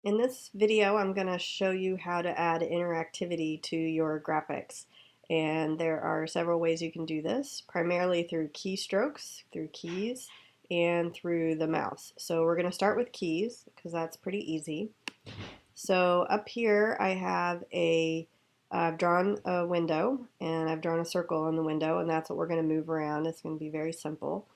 In this video, I'm going to show you how to add interactivity to your graphics. And there are several ways you can do this, primarily through keystrokes, through keys, and through the mouse. So we're going to start with keys because that's pretty easy. So up here I have I've drawn a window and I've drawn a circle on the window, and that's what we're going to move around. It's going to be very simple.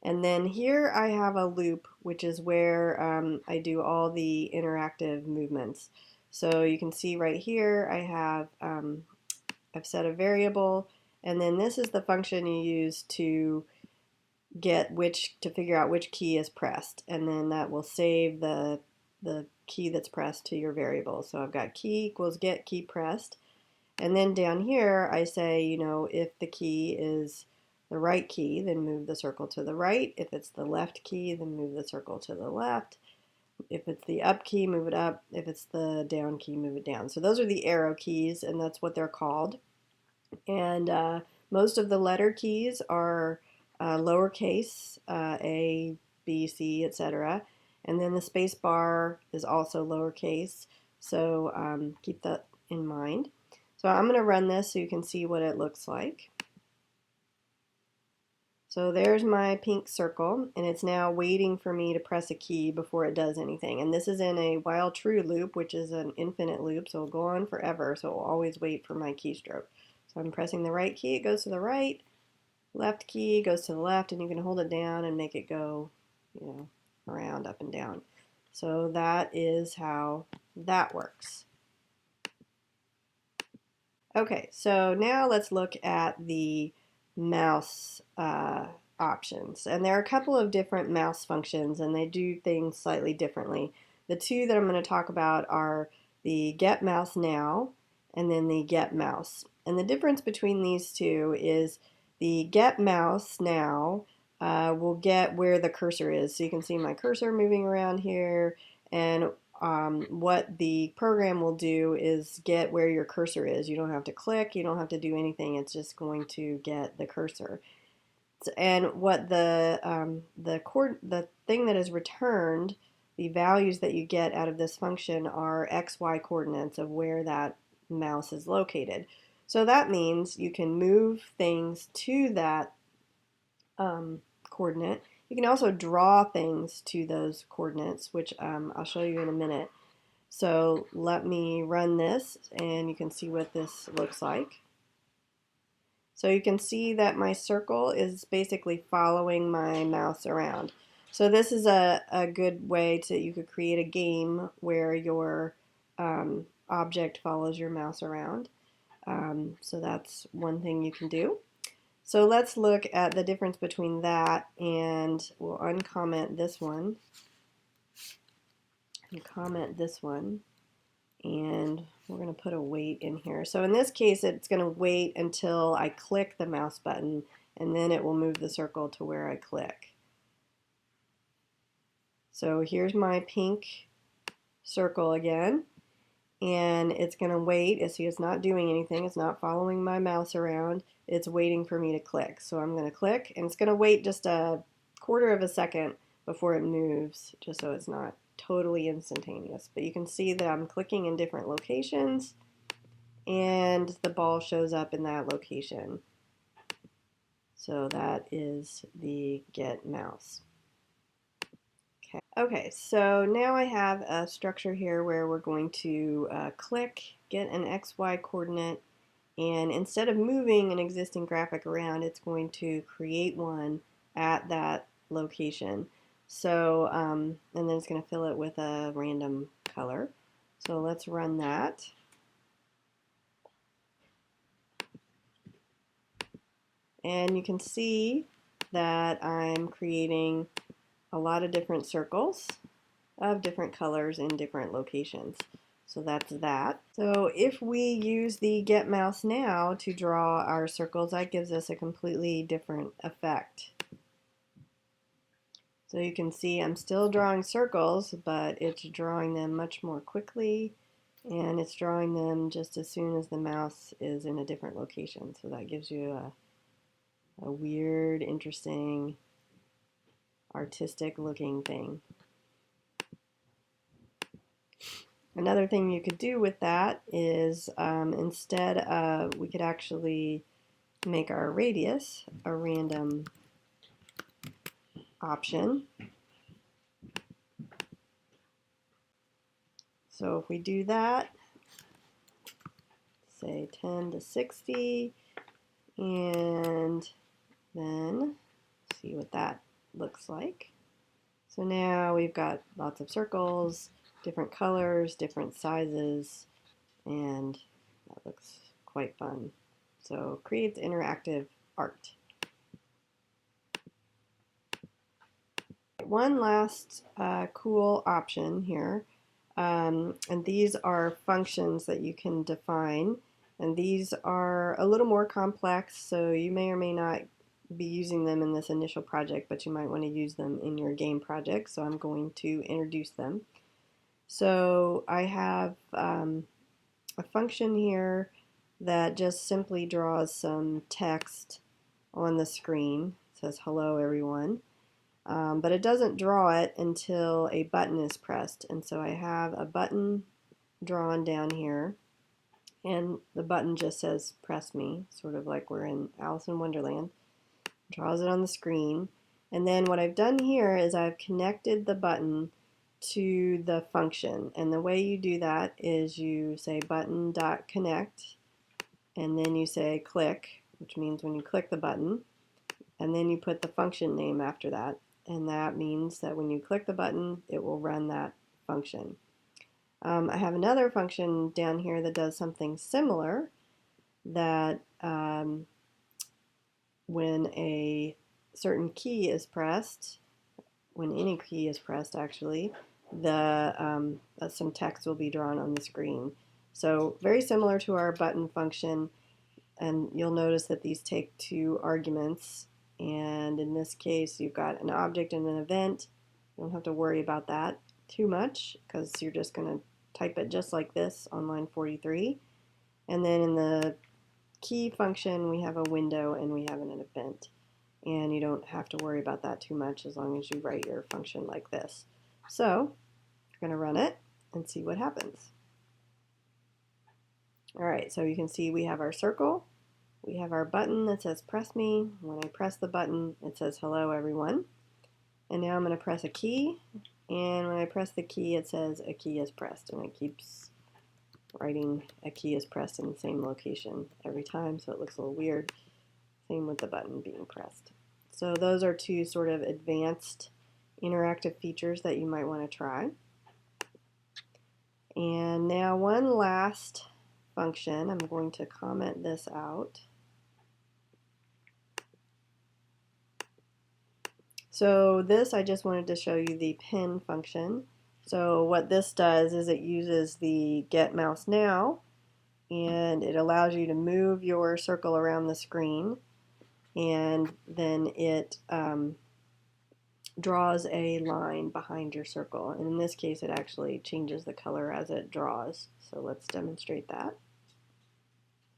And then here I have a loop, which is where I do all the interactive movements. So you can see right here I've set a variable, and then this is the function you use to figure out which key is pressed, and then that will save the key that's pressed to your variable. So I've got key equals get key pressed, and then down here I say, if the key is the right key, then move the circle to the right. If it's the left key, then move the circle to the left. If it's the up key, move it up. If it's the down key, move it down. So those are the arrow keys, and that's what they're called. And most of the letter keys are lowercase, A, B, C, etc. And then the space bar is also lowercase, so keep that in mind. So I'm going to run this so you can see what it looks like. So there's my pink circle, and it's now waiting for me to press a key before it does anything. And this is in a while true loop, which is an infinite loop, so it'll go on forever, so it'll always wait for my keystroke. So I'm pressing the right key, it goes to the right, left key goes to the left, and you can hold it down and make it go, around, up and down. So that is how that works. Okay, so now let's look at the mouse options. And there are a couple of different mouse functions, and they do things slightly differently. The two that I'm going to talk about are the Get Mouse Now and then the Get Mouse. And the difference between these two is the Get Mouse Now will get where the cursor is. So you can see my cursor moving around here, and what the program will do is get where your cursor is. You don't have to click, you don't have to do anything. It's just going to get the cursor. And what the thing that is returned, the values that you get out of this function are XY coordinates of where that mouse is located. So that means you can move things to that coordinate. You can also draw things to those coordinates, which I'll show you in a minute. So let me run this and you can see what this looks like. So you can see that my circle is basically following my mouse around. So this is a good way you could create a game where your object follows your mouse around. So that's one thing you can do. So let's look at the difference between that, and we'll uncomment this one and comment this one, and we're going to put a wait in here. So in this case, it's going to wait until I click the mouse button, and then it will move the circle to where I click. So here's my pink circle again, and it's going to wait. See, it's not doing anything. It's not following my mouse around. It's waiting for me to click. So I'm going to click, and it's going to wait just a quarter of a second before it moves, just so it's not totally instantaneous. But you can see that I'm clicking in different locations, and the ball shows up in that location. So that is the Get Mouse. Okay, so now I have a structure here where we're going to click, get an XY coordinate, and instead of moving an existing graphic around, it's going to create one at that location. So, and then it's going to fill it with a random color. So let's run that. And you can see that I'm creating a lot of different circles of different colors in different locations. So that's that. So if we use the Get Mouse Now to draw our circles, that gives us a completely different effect. So you can see I'm still drawing circles, but it's drawing them much more quickly, and it's drawing them just as soon as the mouse is in a different location. So that gives you a weird, interesting, artistic looking thing. Another thing you could do with that is instead of, we could actually make our radius a random option. So if we do that, say 10 to 60, and then see what that looks like. So now we've got lots of circles, different colors, different sizes, and that looks quite fun. So creates interactive art. One last cool option here, and these are functions that you can define, and these are a little more complex, so you may or may not be using them in this initial project, but you might want to use them in your game project, so I'm going to introduce them. So I have a function here that just simply draws some text on the screen. It says hello everyone. But it doesn't draw it until a button is pressed. And so I have a button drawn down here, and the button just says press me, sort of like we're in Alice in Wonderland. Draws it on the screen. And then what I've done here is I've connected the button to the function. And the way you do that is you say button.connect, and then you say click, which means when you click the button, and then you put the function name after that. And that means that when you click the button, it will run that function. I have another function down here that does something similar, that when a certain key is pressed, when any key is pressed actually, some text will be drawn on the screen. So very similar to our button function, and you'll notice that these take 2 arguments, and in this case you've got an object and an event. You don't have to worry about that too much because you're just going to type it just like this on line 43. And then in the key function we have a window and we have an event, and you don't have to worry about that too much as long as you write your function like this. So we're going to run it and see what happens. Alright, so you can see we have our circle, we have our button that says press me. When I press the button it says hello everyone. And now I'm going to press a key, and when I press the key it says a key is pressed, and it keeps writing a key is pressed in the same location every time, so it looks a little weird. Same with the button being pressed. So those are 2 sort of advanced interactive features that you might want to try. And now one last function, I'm going to comment this out. So this, I just wanted to show you the pin function. So what this does is it uses the get mouse now, and it allows you to move your circle around the screen, and then it draws a line behind your circle. And in this case it actually changes the color as it draws. So let's demonstrate that.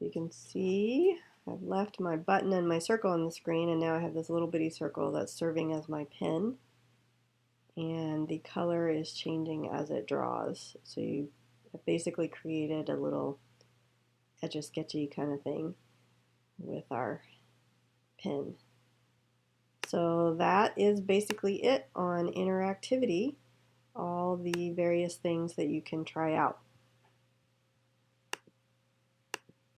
You can see I've left my button and my circle on the screen, and now I have this little bitty circle that's serving as my pin, and the color is changing as it draws. So you have basically created a little etch-a-sketchy kind of thing with our pin. So that is basically it on interactivity, all the various things that you can try out.